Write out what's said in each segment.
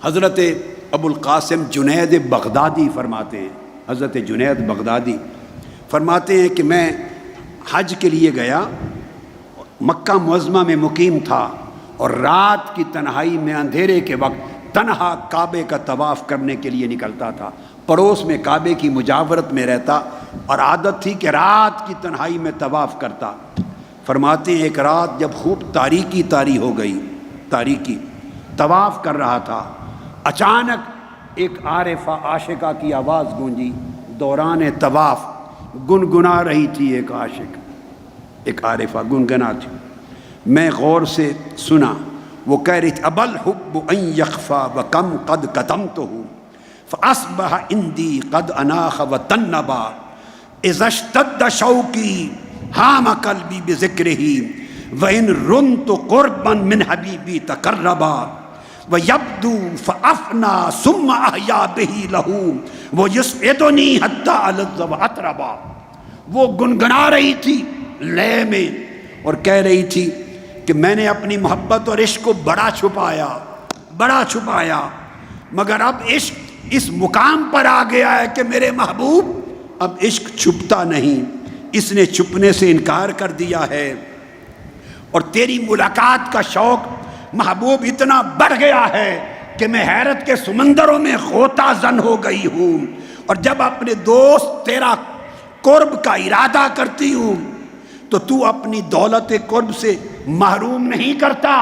حضرت ابو القاسم جنید بغدادی فرماتے ہیں، حضرت جنید بغدادی فرماتے ہیں کہ میں حج کے لیے گیا، مکہ معظمہ میں مقیم تھا اور رات کی تنہائی میں اندھیرے کے وقت تنہا کعبے کا طواف کرنے کے لیے نکلتا تھا، پڑوس میں کعبے کی مجاورت میں رہتا اور عادت تھی کہ رات کی تنہائی میں طواف کرتا۔ فرماتے ہیں ایک رات جب خوب تاریکی طاری ہو گئی، تاریکی، طواف کر رہا تھا، اچانک ایک عارفہ عاشقہ کی آواز گونجی، دوران طواف گنگنا رہی تھی ایک عاشق، ایک عارفہ گنگنا تھی۔ میں غور سے سنا، وہ کہہ رہی تھی ابل حب ان یخفا وکم قد کتمتہ فاصبح عندی قد اناخ وتنبا اذا اشتد شوقی حام قلبی بذکرہ وان رنت قربا من حبیبی تقربا ویبدو فافنا ثم احیا بہ لہ ویسعدنی حتی الذ واطربا۔ وہ گنگنا رہی تھی لے میں اور کہہ رہی تھی کہ میں نے اپنی محبت اور عشق کو بڑا چھپایا، مگر اب عشق اس مقام پر آ گیا ہے کہ میرے محبوب اب عشق چھپتا نہیں، اس نے چھپنے سے انکار کر دیا ہے، اور تیری ملاقات کا شوق محبوب اتنا بڑھ گیا ہے کہ میں حیرت کے سمندروں میں غوطہ زن ہو گئی ہوں، اور جب اپنے دوست تیرا قرب کا ارادہ کرتی ہوں تو تو اپنی دولت قرب سے محروم نہیں کرتا،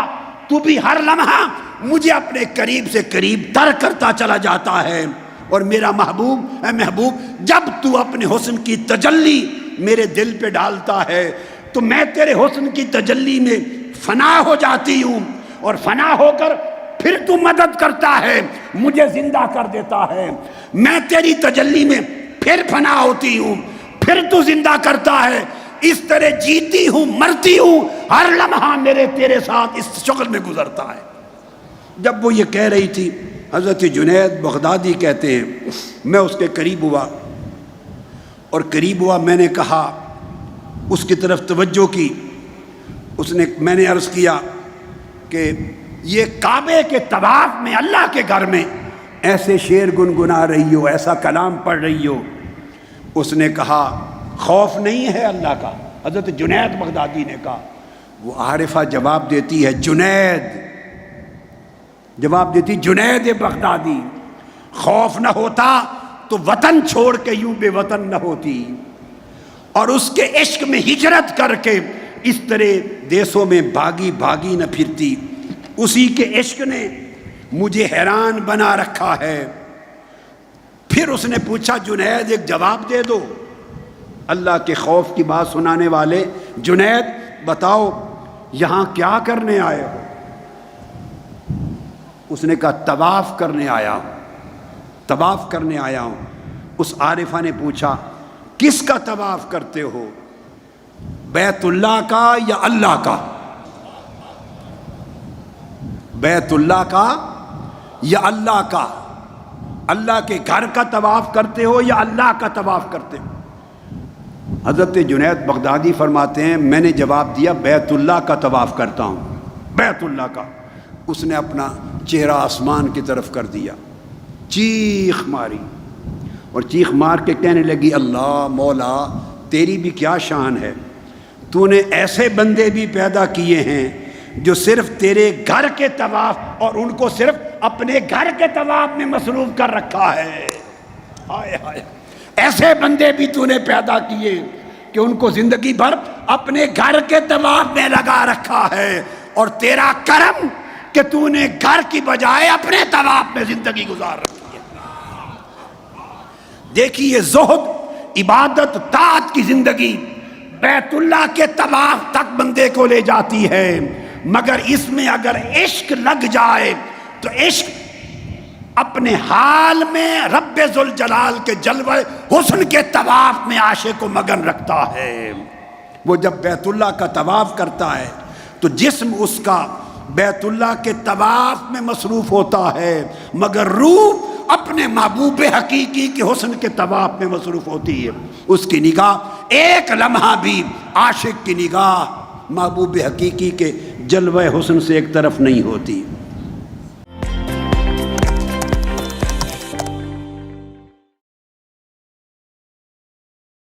تو بھی ہر لمحہ مجھے اپنے قریب سے قریب تر کرتا چلا جاتا ہے۔ اور میرا محبوب، اے محبوب، جب تو اپنے حسن کی تجلی میرے دل پہ ڈالتا ہے تو میں تیرے حسن کی تجلی میں فنا ہو جاتی ہوں، اور فنا ہو کر پھر تو مدد کرتا ہے، مجھے زندہ کر دیتا ہے، میں تیری تجلی میں پھر فنا ہوتی ہوں، پھر تو زندہ کرتا ہے، اس طرح جیتی ہوں مرتی ہوں، ہر لمحہ میرے تیرے ساتھ اس شکل میں گزرتا ہے۔ جب وہ یہ کہہ رہی تھی، حضرت جنید بغدادی کہتے ہیں میں اس کے قریب ہوا، اور قریب ہوا، میں نے کہا، اس کی طرف توجہ کی، میں نے عرض کیا کہ یہ کعبے کے طواف میں اللہ کے گھر میں ایسے شعر گنگنا رہی ہو، ایسا کلام پڑھ رہی ہو؟ اس نے کہا خوف نہیں ہے اللہ کا؟ حضرت جنید بغدادی نے کہا۔ وہ عارفہ جواب دیتی ہے، جنید بغدادی، خوف نہ ہوتا تو وطن چھوڑ کے یوں بے وطن نہ ہوتی، اور اس کے عشق میں ہجرت کر کے اس طرح دیسوں میں بھاگی نہ پھرتی۔ اسی کے عشق نے مجھے حیران بنا رکھا ہے۔ پھر اس نے پوچھا جنید ایک جواب دے دو، اللہ کے خوف کی بات سنانے والے، جنید بتاؤ یہاں کیا کرنے آئے ہو؟ اس نے کہا طواف کرنے آیا ہوں۔ اس عارفہ نے پوچھا کس کا طواف کرتے ہو، بیت اللہ کا یا اللہ کا؟ بیت اللہ کا یا اللہ کا؟ اللہ کے گھر کا طواف کرتے ہو یا اللہ کا طواف کرتے ہو؟ حضرت جنید بغدادی فرماتے ہیں میں نے جواب دیا بیت اللہ کا طواف کرتا ہوں، بیت اللہ کا۔ اس نے اپنا چہرہ آسمان کی طرف کر دیا، چیخ ماری، اور چیخ مار کے کہنے لگی اللہ مولا تیری بھی کیا شان ہے، تو نے ایسے بندے بھی پیدا کیے ہیں جو صرف تیرے گھر کے طواف اور ان کو صرف اپنے گھر کے طواف میں مصروف کر رکھا ہے۔ ہائے ہائے، ایسے بندے بھی تو نے پیدا کیے کہ ان کو زندگی بھر اپنے گھر کے طواف میں لگا رکھا ہے، اور تیرا کرم کہ تو نے گھر کی بجائے اپنے طواف میں زندگی گزار رکھی ہے۔ دیکھیے زہد، عبادت، طاعت کی زندگی بیت اللہ کے طواف تک بندے کو لے جاتی ہے، مگر اس میں اگر عشق لگ جائے تو عشق اپنے حال میں رب ذوالجلال کے جلوہ حسن کے طواف میں عاشق کو مگن رکھتا ہے۔ وہ جب بیت اللہ کا طواف کرتا ہے تو جسم اس کا بیت اللہ کے طواف میں مصروف ہوتا ہے، مگر روح اپنے محبوب حقیقی کے حسن کے طواف میں مصروف ہوتی ہے۔ اس کی نگاہ ایک لمحہ بھی عاشق کی نگاہ محبوب حقیقی کے جلوہ حسن سے ایک طرف نہیں ہوتی۔